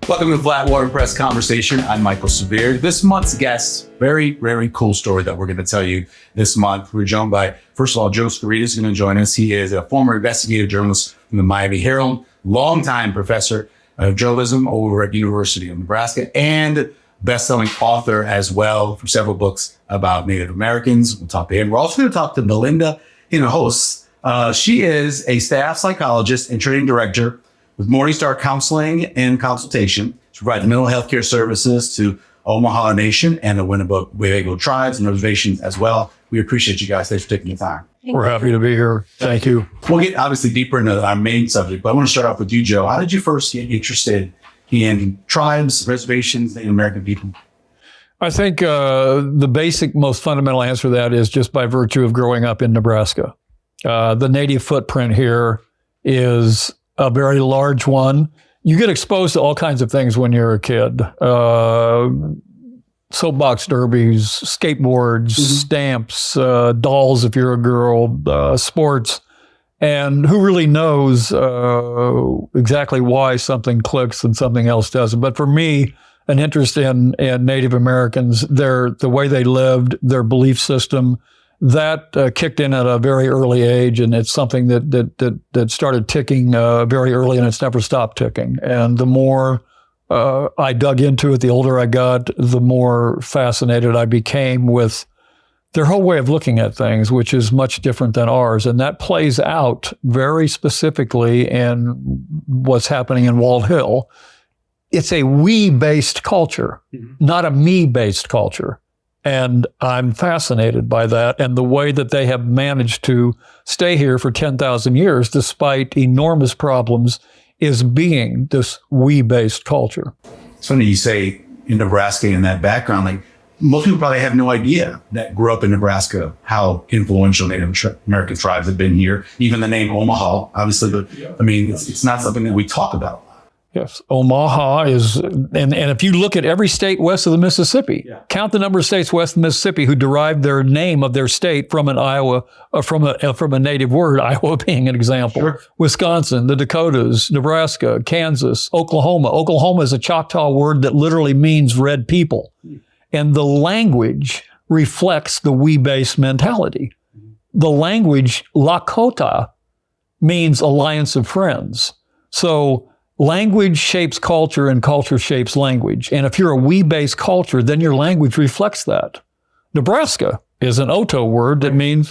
Welcome to Flatwater Press Conversation. I'm Michael Severe. This month's guest, very cool story that we're going to tell you this month. We're joined by, first of all, Joe Starita is going to join us. He is a former investigative journalist from the Miami Herald, longtime professor of journalism over at University of Nebraska, and best-selling author as well for several books about Native Americans. We'll talk to him. We're also going to talk to Belinda Hinojos. She is a staff psychologist and training director with Morningstar Counseling and Consultation. She provides mental health care services to Omaha Nation and the Winnebago tribes and reservations as well. We appreciate you guys. Thanks for taking the time. We're happy to be here. Thank you. We'll get obviously deeper into our main subject, but I want to start off with you, Joe. How did you first get interested in tribes, reservations, Native American people? I think the basic, most fundamental answer to that is just by virtue of growing up in Nebraska. The native footprint here is a very large one. You get exposed to all kinds of things when you're a kid. Soapbox derbies, skateboards, stamps, dolls if you're a girl, sports. And who really knows exactly why something clicks and something else doesn't. But for me, an interest in Native Americans, the way they lived, their belief system, that kicked in at a very early age, and it's something that started ticking very early, and it's never stopped ticking. And the more I dug into it, the older I got, the more fascinated I became with their whole way of looking at things, which is much different than ours. And that plays out very specifically in what's happening in Wall Hill. It's a we-based culture, not a me-based culture. And I'm fascinated by that and the way that they have managed to stay here for 10,000 years, despite enormous problems, is being this we-based culture. It's funny you say in Nebraska in that background, like most people probably have no idea that grew up in Nebraska, how influential Native American tribes have been here. Even the name Omaha, obviously, but I mean, it's not something that we talk about. Yes, Omaha is, and if you look at every state west of the Mississippi, count the number of states west of the Mississippi who derived their name of their state from an Iowa, from a native word, Iowa being an example. Sure. Wisconsin, the Dakotas, Nebraska, Kansas, Oklahoma. Oklahoma is a Choctaw word that literally means red people. And the language reflects the we-based mentality. The language, Lakota, means alliance of friends. So language shapes culture and culture shapes language. And if you're a we-based culture, then your language reflects that. Nebraska is an Oto word that means,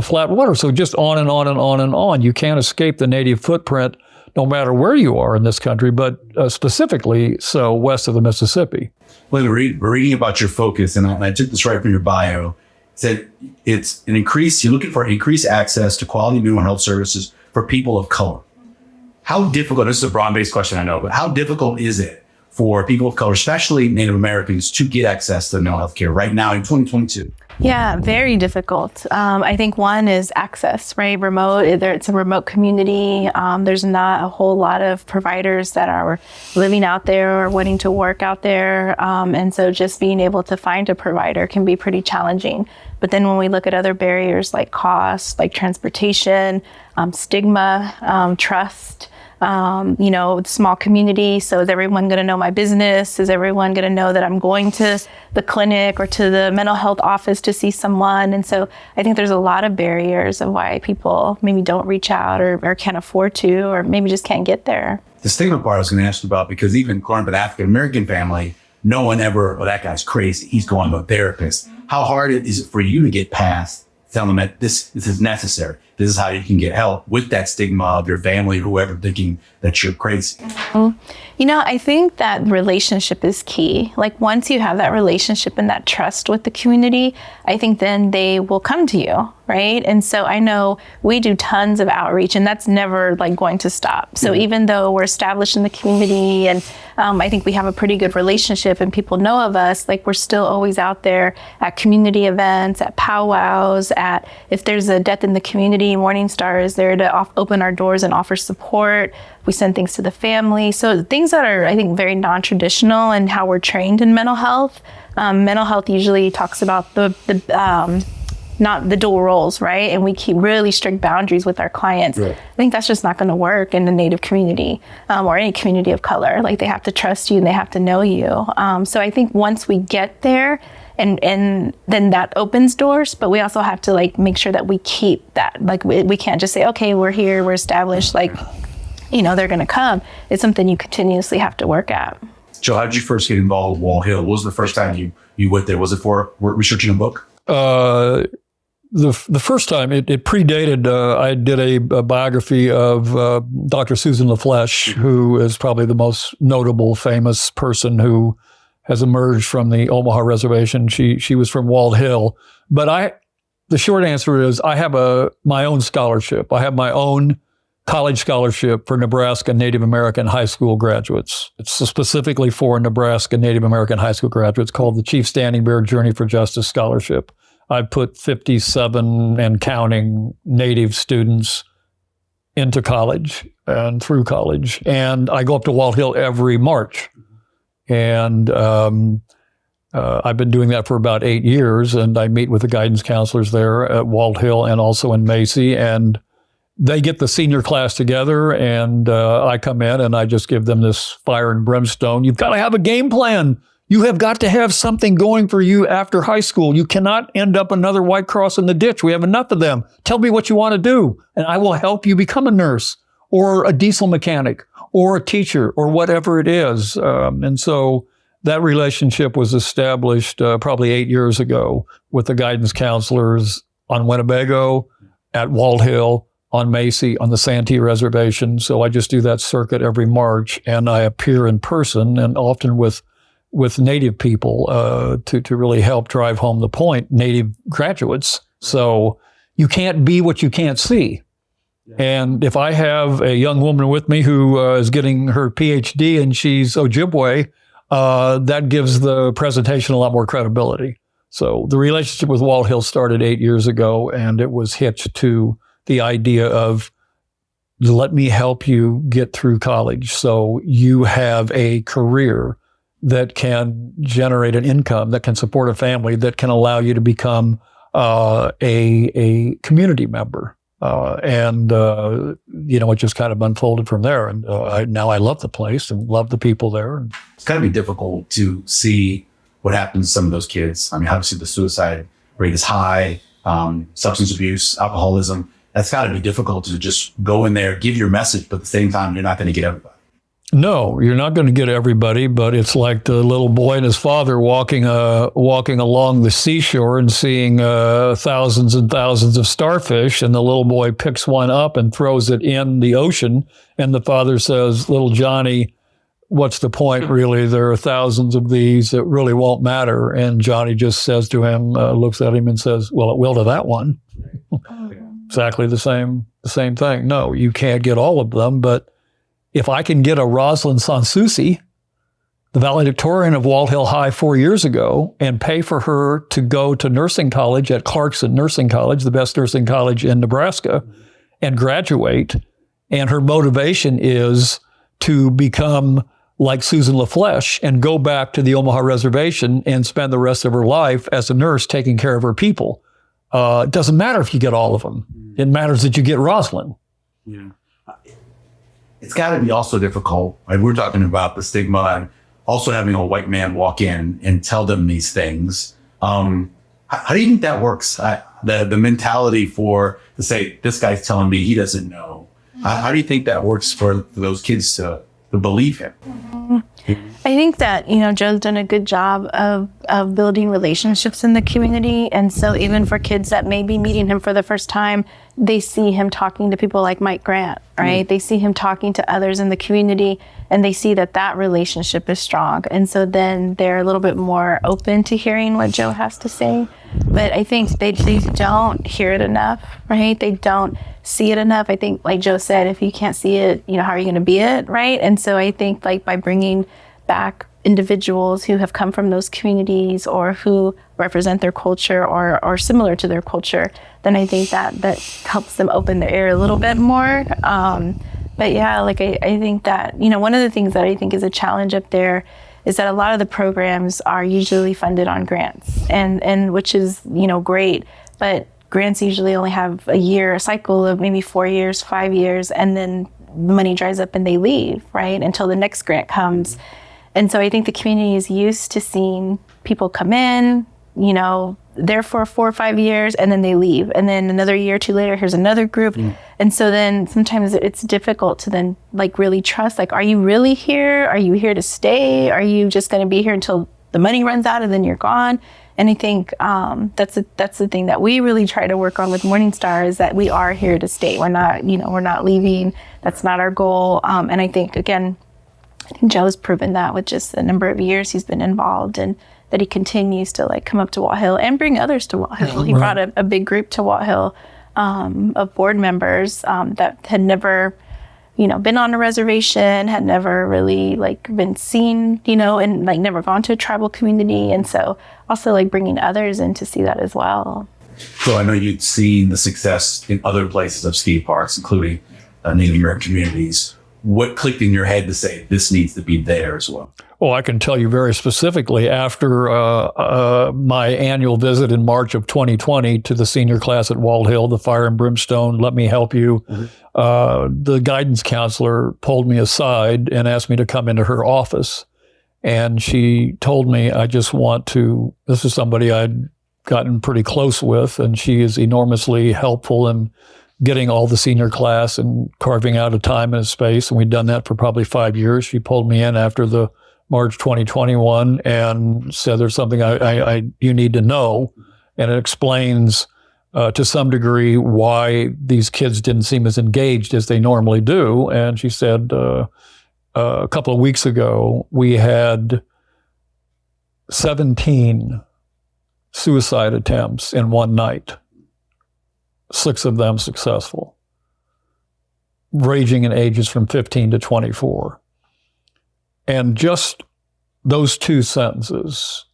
flat water. So just on and on and on and on. You can't escape the native footprint no matter where you are in this country, but specifically so west of the Mississippi. Well, we're reading about your focus, and I took this right from your bio. It said it's you're looking for increased access to quality mental health services for people of color. How difficult, this is a broad-based question, I know, but how difficult is it for people of color, especially Native Americans, to get access to mental health care right now in 2022? Yeah, very difficult. I think one is access, right? Remote, it's a remote community. There's not a whole lot of providers that are living out there or wanting to work out there. And so just being able to find a provider can be pretty challenging. But then when we look at other barriers like cost, like transportation, stigma, trust, small community. So is everyone going to know my business? Is everyone going to know that I'm going to the clinic or to the mental health office to see someone? And so I think there's a lot of barriers of why people maybe don't reach out or can't afford to, or maybe just can't get there. The stigma part I was going to ask you about, because even growing up in an African-American family, no one ever, that guy's crazy. He's going to a therapist. How hard is it for you to get past telling them that this is necessary? This is how you can get help with that stigma of your family, whoever, thinking that you're crazy. I think that relationship is key. Like once you have that relationship and that trust with the community, I think then they will come to you, right? And so I know we do tons of outreach, and that's never going to stop. So even though we're established in the community and I think we have a pretty good relationship and people know of us, we're still always out there at community events, at powwows, if there's a death in the community, Morningstar is there to open our doors and offer support. We send things to the family. So things that are, I think, very non-traditional in how we're trained in mental health. Mental health usually talks about the not the dual roles, right? And we keep really strict boundaries with our clients. Right. I think that's just not going to work in the Native community or any community of color. Like, they have to trust you and they have to know you. So I think once we get there, and then that opens doors, but we also have to like make sure that we keep that. Like, we can't just say, okay, we're here, we're established, like, they're going to come. It's something you continuously have to work at. Joe, how did you first get involved with Wall Hill? What was the first time you went there? Was it for researching a book? The first time, it predated, I did a biography of Dr. Susan LaFlesche, who is probably the most notable, famous person who has emerged from the Omaha Reservation. She was from Wall Hill. But the short answer is I have my own scholarship. I have my own college scholarship for Nebraska Native American high school graduates. It's specifically for Nebraska Native American high school graduates, called the Chief Standing Bear Journey for Justice Scholarship. I put 57 and counting Native students into college and through college. And I go up to Wall Hill every March. And I've been doing that for about 8 years. And I meet with the guidance counselors there at Wall Hill and also in Macy. And they get the senior class together, and I come in and I just give them this fire and brimstone. You've got to have a game plan. You have got to have something going for you after high school. You cannot end up another White Cross in the ditch. We have enough of them. Tell me what you want to do, and I will help you become a nurse or a diesel mechanic or a teacher or whatever it is. And so that relationship was established probably 8 years ago with the guidance counselors on Winnebago, at Wall Hill, on Macy, on the Santee Reservation. So I just do that circuit every March, and I appear in person and often with Native people to really help drive home the point, Native graduates. So you can't be what you can't see. And if I have a young woman with me who is getting her PhD and she's Ojibwe, that gives the presentation a lot more credibility. So the relationship with Wall Hill started 8 years ago, and it was hitched to the idea of, let me help you get through college so you have a career that can generate an income, that can support a family, that can allow you to become a community member. It just kind of unfolded from there. And now I love the place and love the people there. It's got to be difficult to see what happens to some of those kids. I mean, obviously the suicide rate is high, substance abuse, alcoholism. That's got to be difficult to just go in there, give your message, but at the same time, you're not going to get everybody. No, you're not going to get everybody, but it's like the little boy and his father walking along the seashore and seeing thousands and thousands of starfish, and the little boy picks one up and throws it in the ocean, and the father says, "Little Johnny, what's the point, really? There are thousands of these. It really won't matter." And Johnny just says to him, looks at him and says, "Well, it will to that one." Exactly the same thing. No, you can't get all of them, but if I can get a Rosalind Sansusi, the valedictorian of Wall Hill High 4 years ago, and pay for her to go to nursing college at Clarkson Nursing College, the best nursing college in Nebraska, and graduate, and her motivation is to become like Susan LaFlesche and go back to the Omaha Reservation and spend the rest of her life as a nurse taking care of her people. It doesn't matter if you get all of them. It matters that you get Rosalind. Yeah. It's got to be also difficult. Like, we're talking about the stigma and also having a white man walk in and tell them these things. How do you think that works? The mentality to say, this guy's telling me he doesn't know. How do you think that works for those kids to believe him? I think that, Joe's done a good job of building relationships in the community. And so even for kids that may be meeting him for the first time, they see him talking to people like Mike Grant, right? They see him talking to others in the community, and they see that relationship is strong. And so then they're a little bit more open to hearing what Joe has to say. But I think they don't hear it enough, right? They don't see it enough. I think, like Joe said, if you can't see it, how are you going to be it, right? And so I think, like, by bringing back individuals who have come from those communities or who represent their culture or similar to their culture, then I think that helps them open their ear a little bit more. But yeah, like I think that, one of the things that I think is a challenge up there is that a lot of the programs are usually funded on grants, and which is, great. but grants usually only have a cycle of maybe 4 years, 5 years, and then the money dries up and they leave, right? Until the next grant comes. And so I think the community is used to seeing people come in, you know, there for 4 or 5 years, and then they leave. And then another year or two later, here's another group. And so then sometimes it's difficult to then like really trust, like, are you really here? Are you here to stay? Are you just going to be here until the money runs out and then you're gone? And I think that's the thing that we really try to work on with Morningstar, is that we are here to stay. We're not, you know, we're not leaving. That's not our goal. And I think, again, Joe's proven that with just the number of years he's been involved, and that he continues to like come up to Walt Hill and bring others to Walt Hill. He brought a big group to Walt Hill of board members that had never, you know, been on a reservation, had never really like been seen, you know, and like never gone to a tribal community. And so also like bringing others in to see that as well. So I know you'd seen the success in other places of skate parks, including Native American communities. What clicked in your head to say this needs to be there as well? Well, I can tell you very specifically, after my annual visit in March of 2020 to the senior class at Walt Hill, the Fire and Brimstone, Let Me Help You, the guidance counselor pulled me aside and asked me to come into her office. And she told me, this is somebody I'd gotten pretty close with, and she is enormously helpful in getting all the senior class and carving out a time and a space. And we'd done that for probably 5 years. She pulled me in after the March 2021 and said, there's something you need to know. And it explains to some degree why these kids didn't seem as engaged as they normally do. And she said, a couple of weeks ago, we had 17 suicide attempts in one night. 6 of them successful, ranging in ages from 15 to 24. And just those 2 sentences,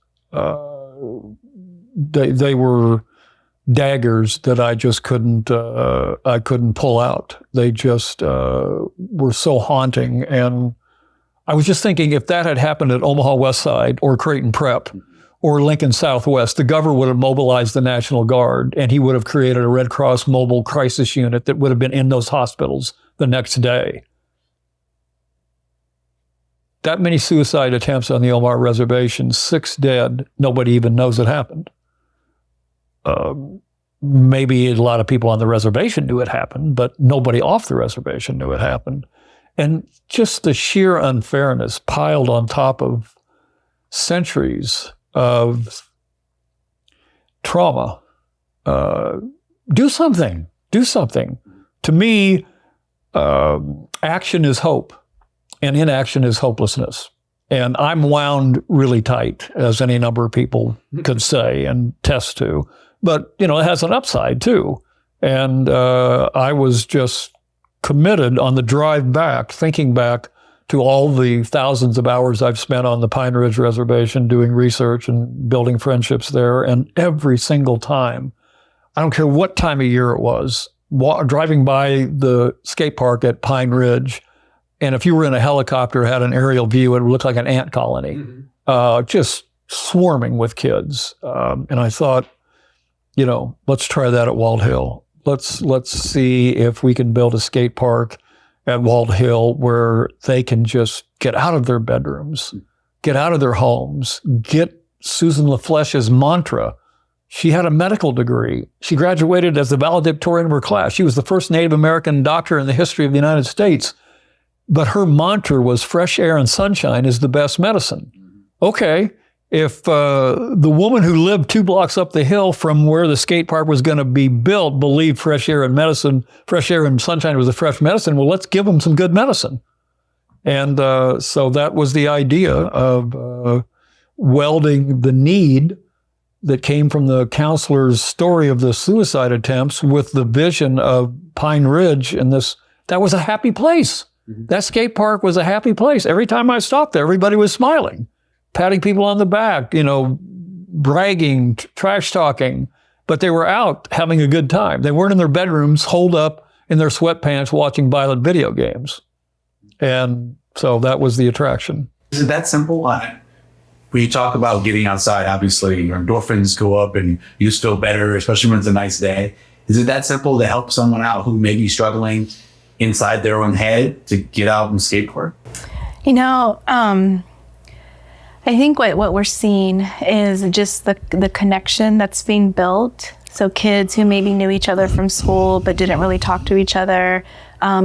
they were daggers that I just couldn't pull out. They just were so haunting. And I was just thinking, if that had happened at Omaha West Side or Creighton Prep or Lincoln Southwest, the governor would have mobilized the National Guard, and he would have created a Red Cross mobile crisis unit that would have been in those hospitals the next day. That many suicide attempts on the Omaha Reservation, 6 dead, nobody even knows it happened. Maybe a lot of people on the reservation knew it happened, but nobody off the reservation knew it happened. And just the sheer unfairness piled on top of centuries of trauma. Do something. To me, action is hope, and inaction is hopelessness. And I'm wound really tight, as any number of people could say and test to. But, you know, it has an upside too. And I was just committed on the drive back, thinking back to all the thousands of hours I've spent on the Pine Ridge Reservation doing research and building friendships there. And every single time, I don't care what time of year it was, driving by the skate park at Pine Ridge, and if you were in a helicopter, had an aerial view, it would look like an ant colony, just swarming with kids. And I thought, you know, let's try that at Walt Hill. Let's see if we can build a skate park at Walt Hill where they can just get out of their bedrooms, get out of their homes, get Susan LaFlèche's mantra. She had a medical degree. She graduated as the valedictorian of her class. She was the first Native American doctor in the history of the United States. But her mantra was fresh air and sunshine is the best medicine. Okay, if the woman who lived 2 blocks up the hill from where the skate park was going to be built believed fresh air and sunshine was the fresh medicine, well, let's give them some good medicine. And so that was the idea of welding the need that came from the counselor's story of the suicide attempts with the vision of Pine Ridge. And that was a happy place. That skate park was a happy place. Every time I stopped there, everybody was smiling, patting people on the back, you know, bragging, trash talking, but they were out having a good time. They weren't in their bedrooms, holed up in their sweatpants watching violent video games. And so that was the attraction. Is it that simple? when you talk about getting outside, obviously your endorphins go up and you just feel better, especially when it's a nice day. Is it that simple to help someone out who may be struggling inside their own head to get out and skateboard? You know, I think what we're seeing is just the connection that's being built. So kids who maybe knew each other from school but didn't really talk to each other,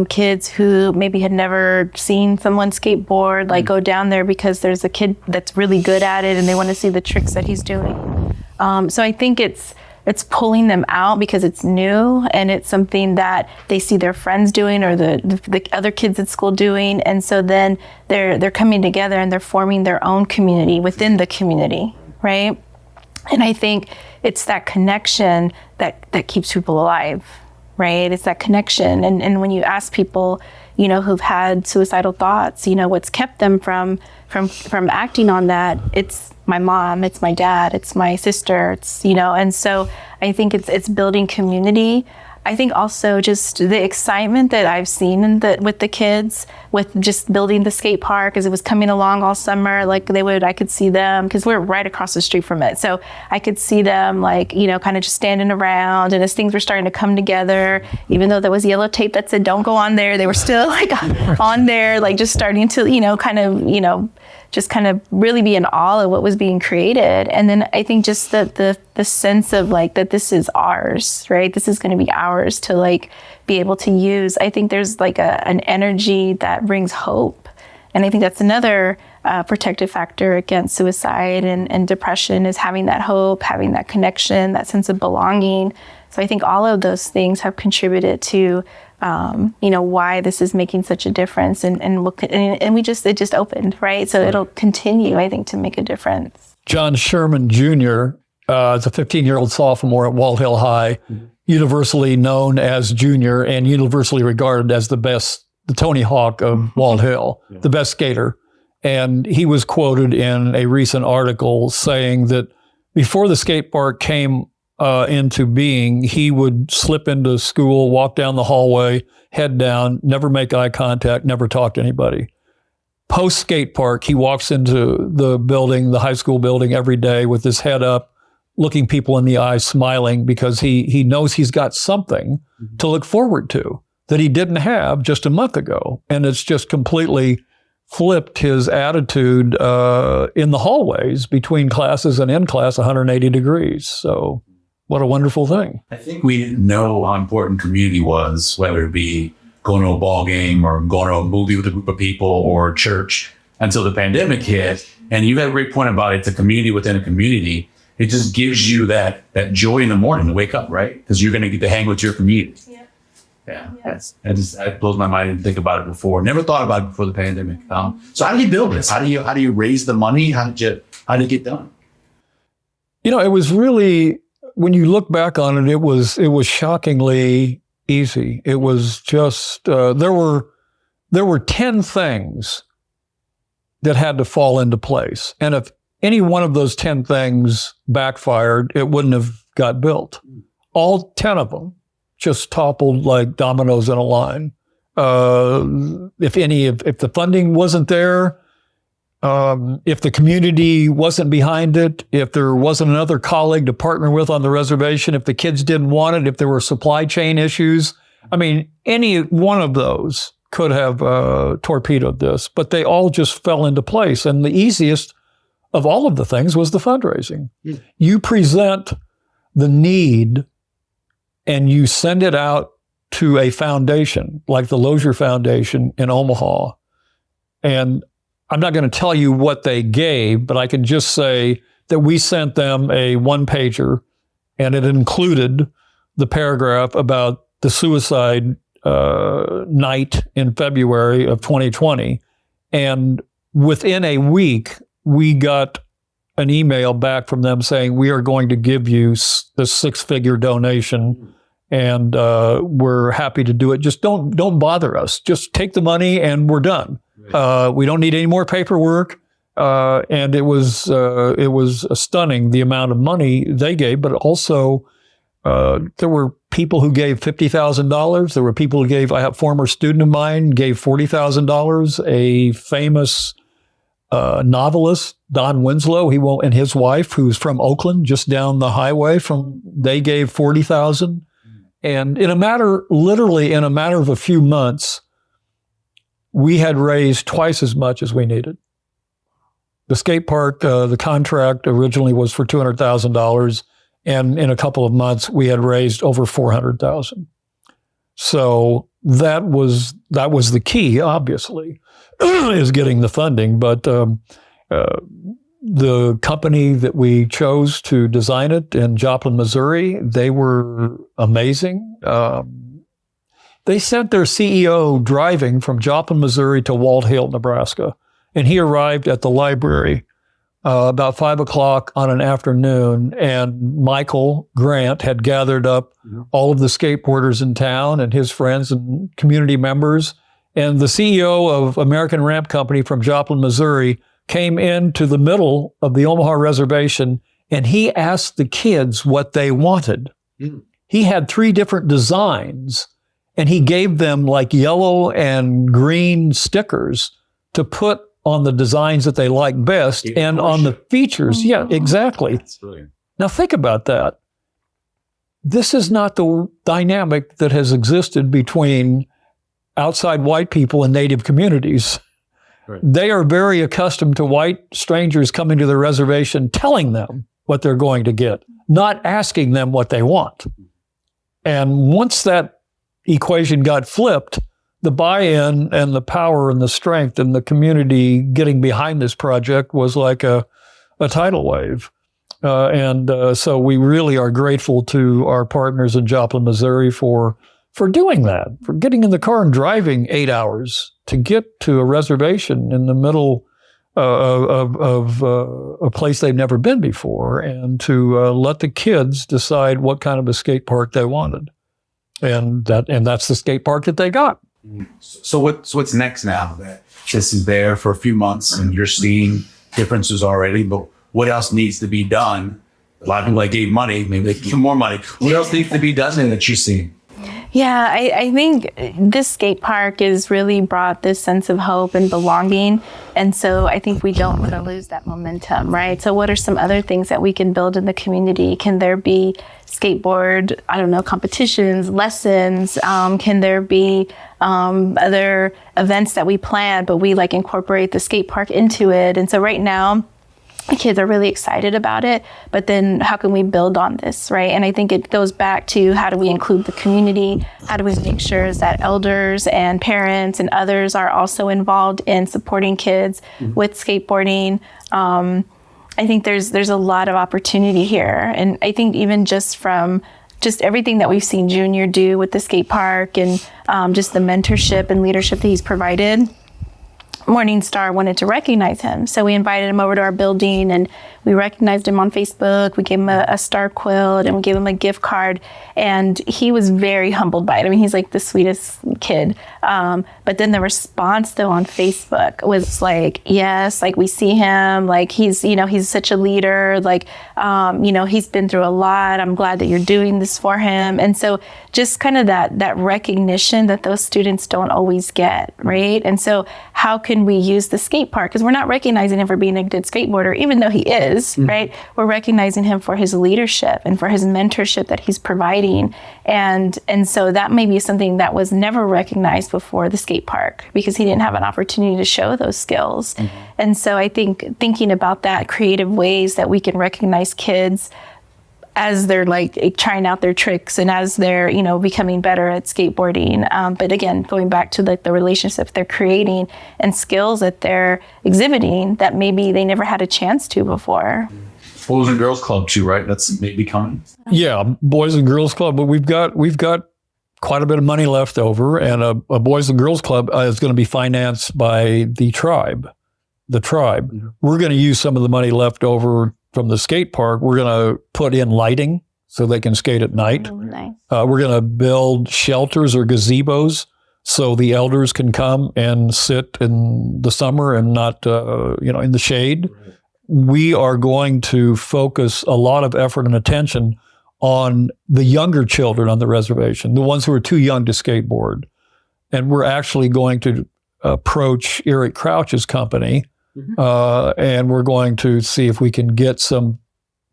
kids who maybe had never seen someone skateboard, like go down there because there's a kid that's really good at it and they want to see the tricks that he's doing. So I think it's pulling them out because it's new and it's something that they see their friends doing or the other kids at school doing. And so then they're coming together and they're forming their own community within the community, right? And I think it's that connection that keeps people alive, right? It's that connection. And when you ask people, you know, who've had suicidal thoughts, you know, what's kept them from acting on that, it's my mom, it's my dad, it's my sister, it's, you know, and so I think it's building community. I think also just the excitement that I've seen with the kids, with just building the skate park as it was coming along all summer, like I could see them, because we're right across the street from it. So I could see them like, you know, kind of just standing around, and as things were starting to come together, even though there was yellow tape that said, don't go on there, they were still like on there, like just starting to, you know, kind of, you know, just kind of really be in awe of what was being created. And then I think just the sense of like that this is ours, right? This is going to be ours to like be able to use. I think there's like an energy that brings hope. And I think that's another protective factor against suicide and depression, is having that hope, having that connection, that sense of belonging. So I think all of those things have contributed to you know, why this is making such a difference, and it just opened, right? So it'll continue, I think, to make a difference. John Sherman Jr. Is a 15-year-old sophomore at Walt Hill High, universally known as Junior and universally regarded as the Tony Hawk of Walt Hill, the best skater. And he was quoted in a recent article saying that before the skate park came into being, he would slip into school, walk down the hallway, head down, never make eye contact, never talk to anybody. Post skate park, he walks into the building, the high school building, every day with his head up, looking people in the eye, smiling, because he knows he's got something to look forward to that he didn't have just a month ago. And it's just completely flipped his attitude in the hallways between classes and in class 180 degrees. So what a wonderful thing. I think we didn't know how important community was, whether it be going to a ball game or going to a movie with a group of people or church, until the pandemic hit. And you had a great point about it's a community within a community. It just gives you that joy in the morning to wake up, right? Because you're going to get to hang with your community. Yeah. That blows my mind. I didn't think about it before. Never thought about it before the pandemic. So how do you build this? How do you raise the money? How did it get done? You know, it was really, when you look back on it, it was shockingly easy. It was just there were 10 things that had to fall into place, and if any one of those 10 things backfired, it wouldn't have got built. All 10 of them just toppled like dominoes in a line. If the funding wasn't there, if the community wasn't behind it, if there wasn't another colleague to partner with on the reservation, if the kids didn't want it, if there were supply chain issues, I mean, any one of those could have torpedoed this, but they all just fell into place. And the easiest of all of the things was the fundraising. You present the need and you send it out to a foundation like the Lozier Foundation in Omaha. And I'm not going to tell you what they gave, but I can just say that we sent them a one-pager, and it included the paragraph about the suicide night in February of 2020. And within a week, we got an email back from them saying, we are going to give you the 6-figure donation, and we're happy to do it. Just don't bother us. Just take the money and we're done. We don't need any more paperwork. And it was stunning, the amount of money they gave, but also there were people who gave $50,000. There were people who gave, a former student of mine gave $40,000. A famous novelist, Don Winslow, and his wife, who's from Oakland, just down the highway they gave $40,000. And literally in a matter of a few months, we had raised twice as much as we needed. The skate park, the contract originally was for $200,000. And in a couple of months, we had raised over $400,000. So that was the key, obviously, is getting the funding. But the company that we chose to design it in Joplin, Missouri, they were amazing. They sent their CEO driving from Joplin, Missouri to Walt Hill, Nebraska. And he arrived at the library about 5 o'clock on an afternoon, and Michael Grant had gathered up all of the skateboarders in town and his friends and community members. And the CEO of American Ramp Company from Joplin, Missouri, came into the middle of the Omaha reservation, and he asked the kids what they wanted. He had 3 different designs, and he gave them like yellow and green stickers to put on the designs that they like best and on the features. Yeah, exactly. That's brilliant. Now think about that. This is not the dynamic that has existed between outside white people and native communities. Right. They are very accustomed to white strangers coming to the reservation, telling them what they're going to get, not asking them what they want. And once that equation got flipped, the buy-in and the power and the strength and the community getting behind this project was like a tidal wave. So we really are grateful to our partners in Joplin, Missouri for doing that, for getting in the car and driving 8 hours to get to a reservation in the middle of a place they've never been before, and to let the kids decide what kind of a skate park they wanted. And that's the skate park that they got. So what's next now that this is there for a few months and you're seeing differences already, but what else needs to be done? A lot of people gave money, maybe they can give more money. What else needs to be done that you're seeing? Yeah, I think this skate park has really brought this sense of hope and belonging. And so I think we don't want to lose that momentum, right? So what are some other things that we can build in the community? Can there be skateboard, competitions, lessons? Can there be other events that we plan, but we incorporate the skate park into it? And so right now, the kids are really excited about it, but then how can we build on this, right? And I think it goes back to how do we include the community? How do we make sure that elders and parents and others are also involved in supporting kids with skateboarding? I think there's a lot of opportunity here. And I think even just from everything that we've seen Junior do with the skate park and just the mentorship and leadership that he's provided, Morningstar wanted to recognize him. So we invited him over to our building and we recognized him on Facebook. We gave him a star quilt and we gave him a gift card. And he was very humbled by it. I mean, he's the sweetest kid. But then the response though on Facebook was yes, we see him, he's such a leader. He's been through a lot. I'm glad that you're doing this for him. And so just kind of that recognition that those students don't always get, right? And so how can we use the skate park? Because we're not recognizing him for being a good skateboarder, even though he is, right? We're recognizing him for his leadership and for his mentorship that he's providing. And so that may be something that was never recognized before the skate park because he didn't have an opportunity to show those skills. And so I think thinking about that, creative ways that we can recognize kids as they're trying out their tricks and as they're, becoming better at skateboarding. But again, going back to the relationships they're creating and skills that they're exhibiting that maybe they never had a chance to before. Boys and Girls Club too, right? That's maybe coming. Yeah, Boys and Girls Club. But we've got quite a bit of money left over, and a Boys and Girls Club is going to be financed by the tribe. We're going to use some of the money left over from the skate park. We're going to put in lighting so they can skate at night. Oh, nice. We're going to build shelters or gazebos so the elders can come and sit in the summer and not, in the shade. Right. We are going to focus a lot of effort and attention on the younger children on the reservation, the ones who are too young to skateboard. And we're actually going to approach Eric Crouch's company and we're going to see if we can get some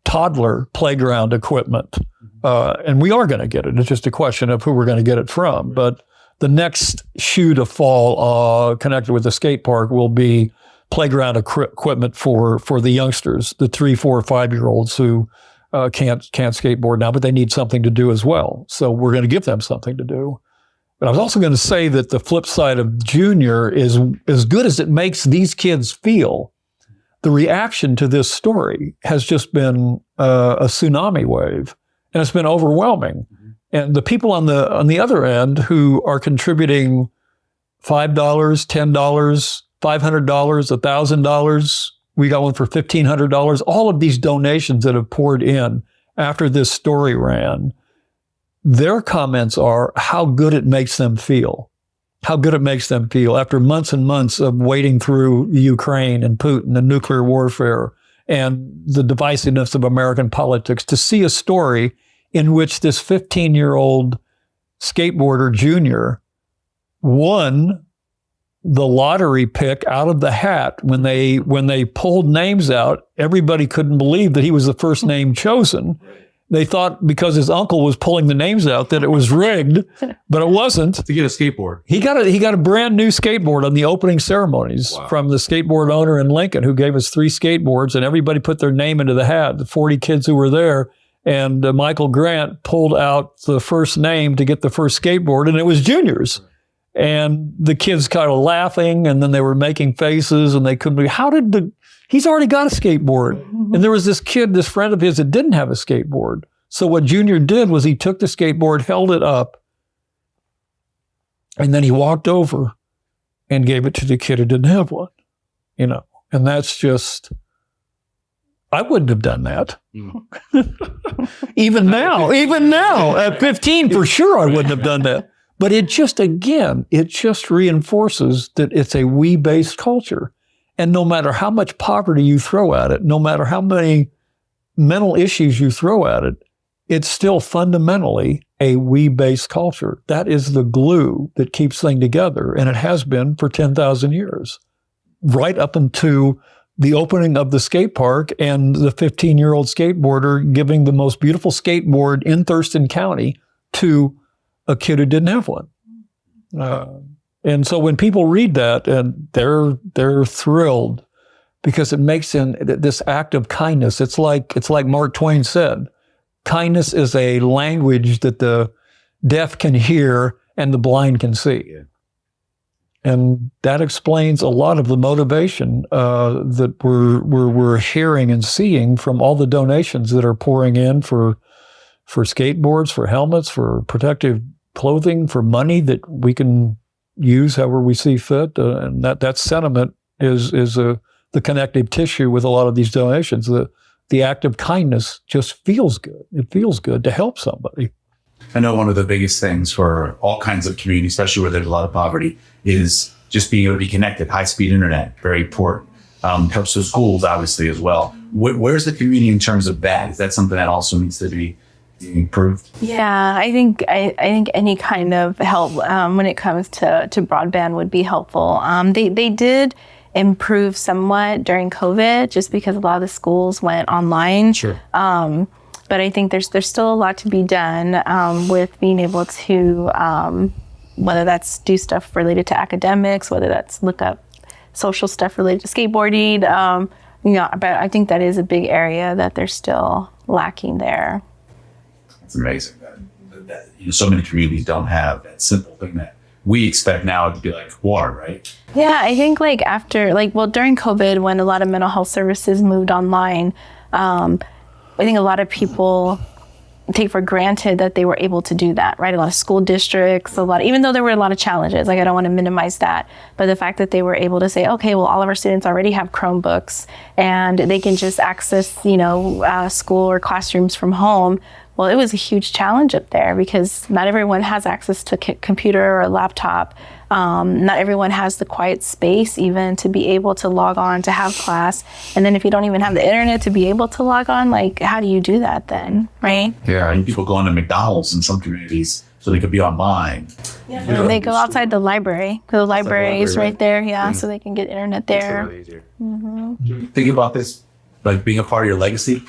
toddler playground equipment. And we are going to get it. It's just a question of who we're going to get it from. But the next shoe to fall connected with the skate park will be playground equipment for the youngsters, the 3, 4, 5-year-olds who can't skateboard now, but they need something to do as well. So we're going to give them something to do. But I was also going to say that the flip side of junior is as good as it makes these kids feel. The reaction to this story has just been a tsunami wave, and it's been overwhelming. And the people on the other end who are contributing $5, $10, $500, $1,000, we got one for $1,500. All of these donations that have poured in after this story ran, their comments are how good it makes them feel. How good it makes them feel after months and months of wading through Ukraine and Putin and nuclear warfare and the divisiveness of American politics, to see a story in which this 15-year-old skateboarder junior won the lottery pick out of the hat. When they pulled names out, everybody couldn't believe that he was the first name chosen. They thought because his uncle was pulling the names out that it was rigged, but it wasn't. To get a skateboard. He got a brand new skateboard on the opening ceremonies from the skateboard owner in Lincoln, who gave us 3 skateboards, and everybody put their name into the hat, the 40 kids who were there. And Michael Grant pulled out the first name to get the first skateboard, and it was Junior's. And the kids kind of laughing, and then they were making faces, and they couldn't believe, he's already got a skateboard. And there was this kid, this friend of his, that didn't have a skateboard. So what Junior did was he took the skateboard, held it up, and then he walked over and gave it to the kid who didn't have one, and that's just, I wouldn't have done that. Even now, at 15, for sure, I wouldn't have done that. But it just reinforces that it's a we-based culture. And no matter how much poverty you throw at it, no matter how many mental issues you throw at it, it's still fundamentally a we-based culture. That is the glue that keeps things together. And it has been for 10,000 years, right up into the opening of the skate park and the 15-year-old skateboarder giving the most beautiful skateboard in Thurston County to a kid who didn't have one. And so when people read that, and they're thrilled because it makes this act of kindness. It's like Mark Twain said, kindness is a language that the deaf can hear and the blind can see. Yeah. And that explains a lot of the motivation that we're hearing and seeing from all the donations that are pouring in for skateboards, for helmets, for protective clothing, for money that we can use however we see fit. And that sentiment is the connective tissue with a lot of these donations. The act of kindness just feels good. It feels good to help somebody. I know one of the biggest things for all kinds of communities, especially where there's a lot of poverty, is just being able to be connected. High-speed internet, very important. Helps with schools, obviously, as well. Where's the community in terms of that? Is that something that also needs to be improved? Yeah, I think any kind of help when it comes to broadband would be helpful. They did improve somewhat during COVID, just because a lot of the schools went online. Sure. But I think there's still a lot to be done with being able to, whether that's do stuff related to academics, whether that's look up social stuff related to skateboarding. But I think that is a big area that they're still lacking there. It's amazing that so many communities don't have that simple thing that we expect now to be like water, right? Yeah, I think during COVID, when a lot of mental health services moved online, I think a lot of people take for granted that they were able to do that, right? A lot of school districts, even though there were a lot of challenges, I don't want to minimize that, but the fact that they were able to say, okay, well, all of our students already have Chromebooks and they can just access, school or classrooms from home. Well, it was a huge challenge up there because not everyone has access to a computer or a laptop. Not everyone has the quiet space even to be able to log on to have class. And then if you don't even have the internet to be able to log on, how do you do that then, right? Yeah, and people going to McDonald's in some communities so they could be online. Yeah. They go outside the library. The library is right there. Yeah, so they can get internet there. Think about this, like being a part of your legacy.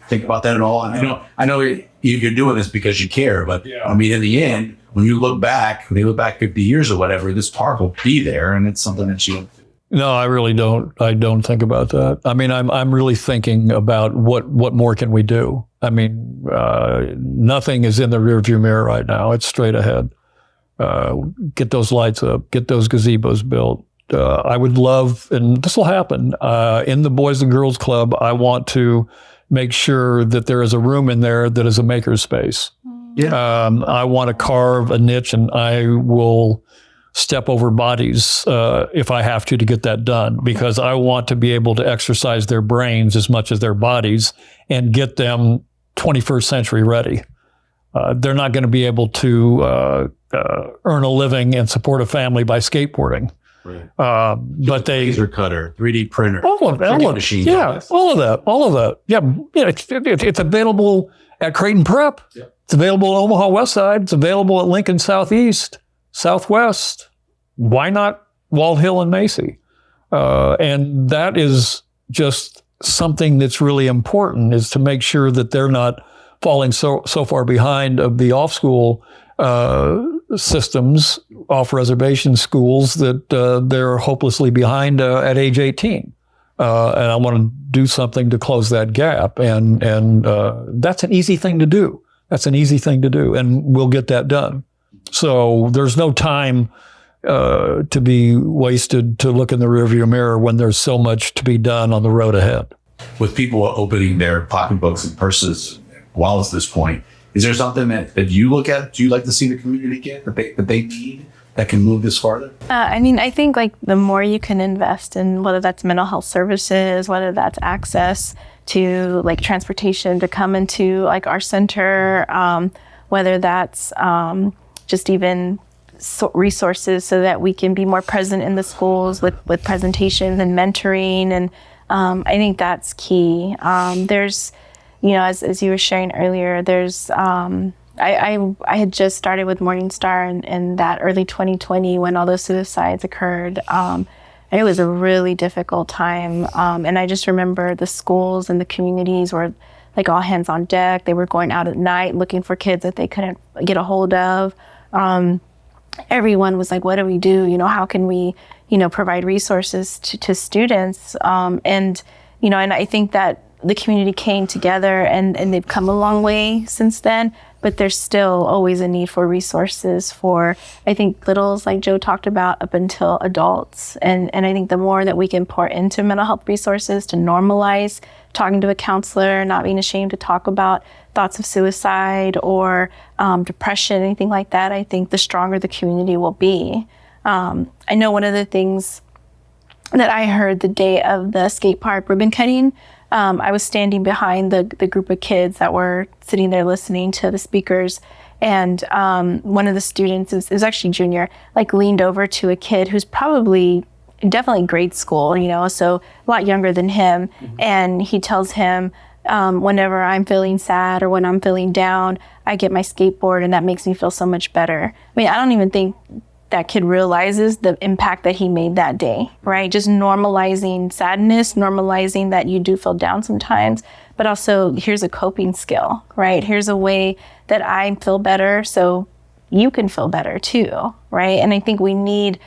Think about that at all. And I know you're doing this because you care, but I mean, in the end, when you look back, when you look back 50 years or whatever, this park will be there, and it's something that you. No, I really don't. I don't think about that. I mean, I'm really thinking about what more can we do. I mean, nothing is in the rearview mirror right now. It's straight ahead. Get those lights up. Get those gazebos built. I would love, and this will happen, in the Boys and Girls Club, I want to make sure that there is a room in there that is a maker space. Yeah. I want to carve a niche, and I will step over bodies if I have to get that done, because I want to be able to exercise their brains as much as their bodies and get them 21st century ready. They're not going to be able to earn a living and support a family by skateboarding. Right. But they laser cutter, 3D printer, all of that, machine. Yeah, all of that. Yeah, it's available at Creighton Prep. Yep. It's available at Omaha West Side. It's available at Lincoln Southeast, Southwest. Why not Wall Hill and Macy? And that is just something that's really important, is to make sure that they're not falling so far behind of the off-school systems, off-reservation schools, that they're hopelessly behind at age 18. And I want to do something to close that gap. And that's an easy thing to do. And we'll get that done. So there's no time to be wasted to look in the rearview mirror when there's so much to be done on the road ahead. With people opening their pocketbooks and purses while it's this point, is there something that you look at? Do you like to see the community get that they need that can move this farther? I mean, I think like the more you can invest in, whether that's mental health services, whether that's access to like transportation to come into like our center, whether that's just even resources so that we can be more present in the schools with presentations and mentoring. And I think that's key. There's, as you were sharing earlier, there's, I had just started with Morningstar in that early 2020 when all those suicides occurred. It was a really difficult time. And I just remember the schools and the communities were like all hands on deck. They were going out at night looking for kids that they couldn't get a hold of. Everyone was like, what do we do? How can we, provide resources to students? And I think that the community came together and they've come a long way since then, but there's still always a need for resources for, I think, littles like Joe talked about up until adults. And I think the more that we can pour into mental health resources to normalize talking to a counselor, not being ashamed to talk about thoughts of suicide or depression, anything like that, I think the stronger the community will be. I know one of the things that I heard the day of the skate park ribbon cutting, I was standing behind the group of kids that were sitting there listening to the speakers. And one of the students, it was actually junior, like leaned over to a kid who's definitely grade school, so a lot younger than him. Mm-hmm. And he tells him, whenever I'm feeling sad or when I'm feeling down, I get my skateboard and that makes me feel so much better. I mean, I don't even think that kid realizes the impact that he made that day, right? Just normalizing sadness, normalizing that you do feel down sometimes, but also here's a coping skill, right? Here's a way that I feel better so you can feel better too, right? And I think we need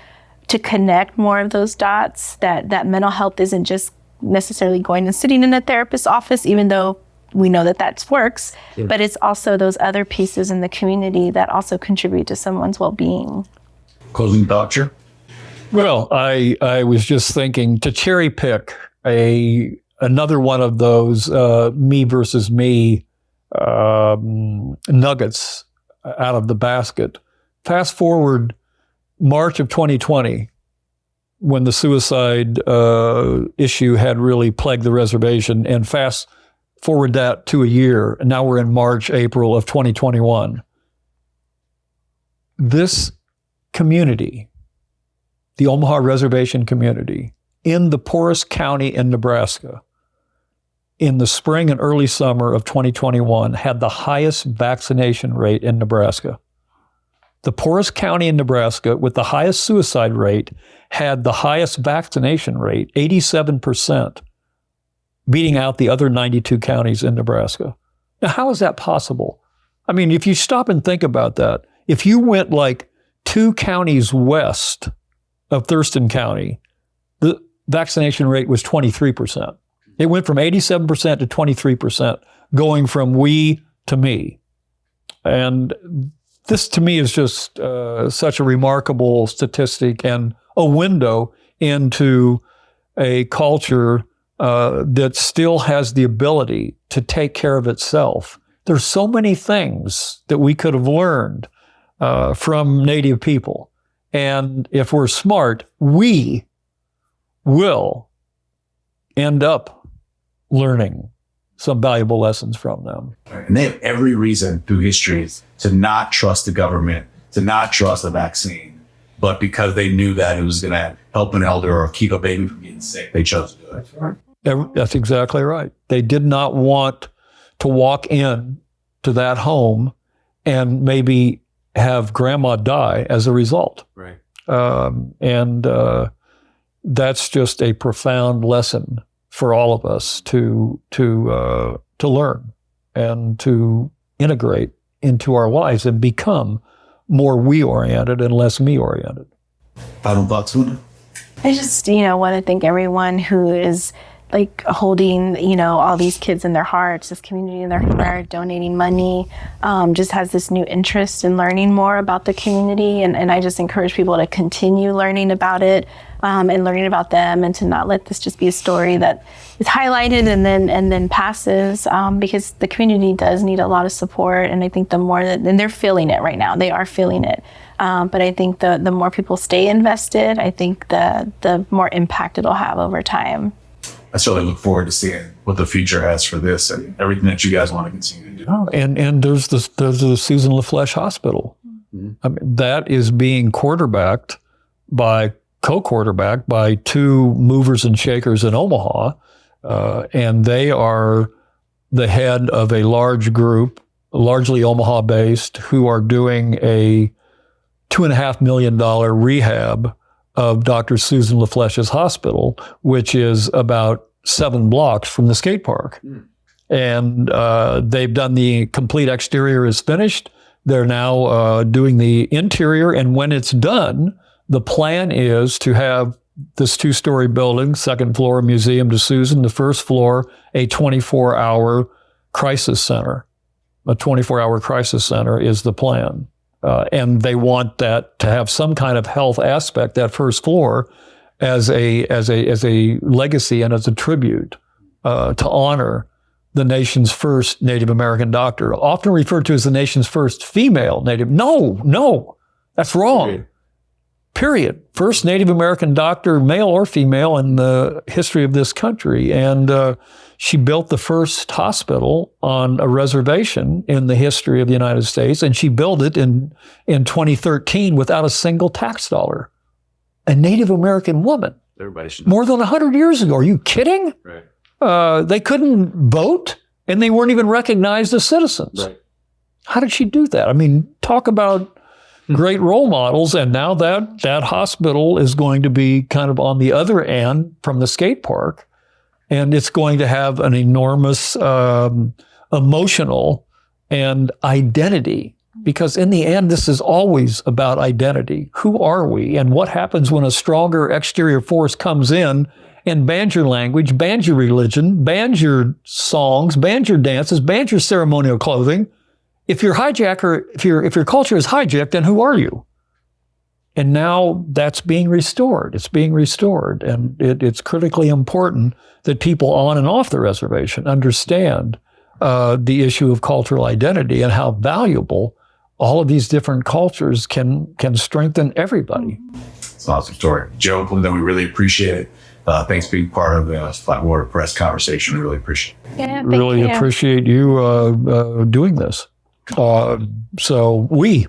to connect more of those dots, that mental health isn't just necessarily going and sitting in a therapist's office, even though we know that works, but it's also those other pieces in the community that also contribute to someone's well-being. Closing thought, sure. Well, I was just thinking to cherry pick another one of those me versus me nuggets out of the basket. Fast forward March of 2020, when the suicide issue had really plagued the reservation, and fast forward that to a year, and now we're in March, April of 2021. This community, the Omaha Reservation community, in the poorest county in Nebraska, in the spring and early summer of 2021, had the highest vaccination rate in Nebraska. The poorest county in Nebraska with the highest suicide rate had the highest vaccination rate, 87%, beating out the other 92 counties in Nebraska. Now, how is that possible? I mean, if you stop and think about that, if you went like 2 counties west of Thurston County, the vaccination rate was 23%. It went from 87% to 23%, going from we to me. And this to me is just such a remarkable statistic and a window into a culture that still has the ability to take care of itself. There's so many things that we could have learned from Native people. And if we're smart, we will end up learning some valuable lessons from them. And they have every reason through history to not trust the government, to not trust the vaccine. But because they knew that it was going to help an elder or keep a baby from getting sick, they chose to do it. That's right. That's exactly right. They did not want to walk in to that home and maybe have grandma die as a result. Right. And that's just a profound lesson for all of us to learn and to integrate into our lives and become more we-oriented and less me-oriented. Final thoughts, Linda? I just, want to thank everyone who is like holding, all these kids in their hearts, this community in their heart, donating money, just has this new interest in learning more about the community. And I just encourage people to continue learning about it and learning about them, and to not let this just be a story that is highlighted and then passes, because the community does need a lot of support. And I think the more that, and they're feeling it right now, they are feeling it. But I think the more people stay invested, I think the more impact it'll have over time. I certainly look forward to seeing what the future has for this and everything that you guys want to continue to do. Oh, and there's the Susan LaFleche Hospital. Mm-hmm. I mean, that is being co-quarterbacked by 2 movers and shakers in Omaha, and they are the head of a large group, largely Omaha-based, who are doing a $2.5 million rehab of Dr. Susan LaFleche's hospital, which is about 7 blocks from the skate park. And they've done the complete exterior is finished. They're now doing the interior. And when it's done, the plan is to have this 2-story building, 2nd floor museum to Susan, the 1st floor, a 24-hour crisis center. A 24-hour crisis center is the plan. And they want that to have some kind of health aspect, that 1st floor, as a legacy and as a tribute to honor the nation's first Native American doctor, often referred to as the nation's first female Native. No, that's wrong. Period. First Native American doctor, male or female, in the history of this country. And she built the first hospital on a reservation in the history of the United States, and she built it in 2013 without a single tax dollar. A Native American woman. Everybody should know. More than 100 years ago. Are you kidding? Right. They couldn't vote, and they weren't even recognized as citizens. Right. How did she do that? I mean, talk about great role models. And now that hospital is going to be kind of on the other end from the skate park. And it's going to have an enormous emotional and identity, because in the end, this is always about identity. Who are we? And what happens when a stronger exterior force comes in and bans your language, bans your religion, bans your songs, bans your dances, bans your ceremonial clothing? If your hijacker, if your culture is hijacked, then who are you? And now that's being restored. It's being restored. And it's critically important that people on and off the reservation understand the issue of cultural identity and how valuable all of these different cultures can strengthen everybody. It's an awesome story. Joe, Belinda, we really appreciate it. Thanks for being part of the Flatwater Press conversation. We really appreciate it. Yeah, really appreciate you doing this. So we.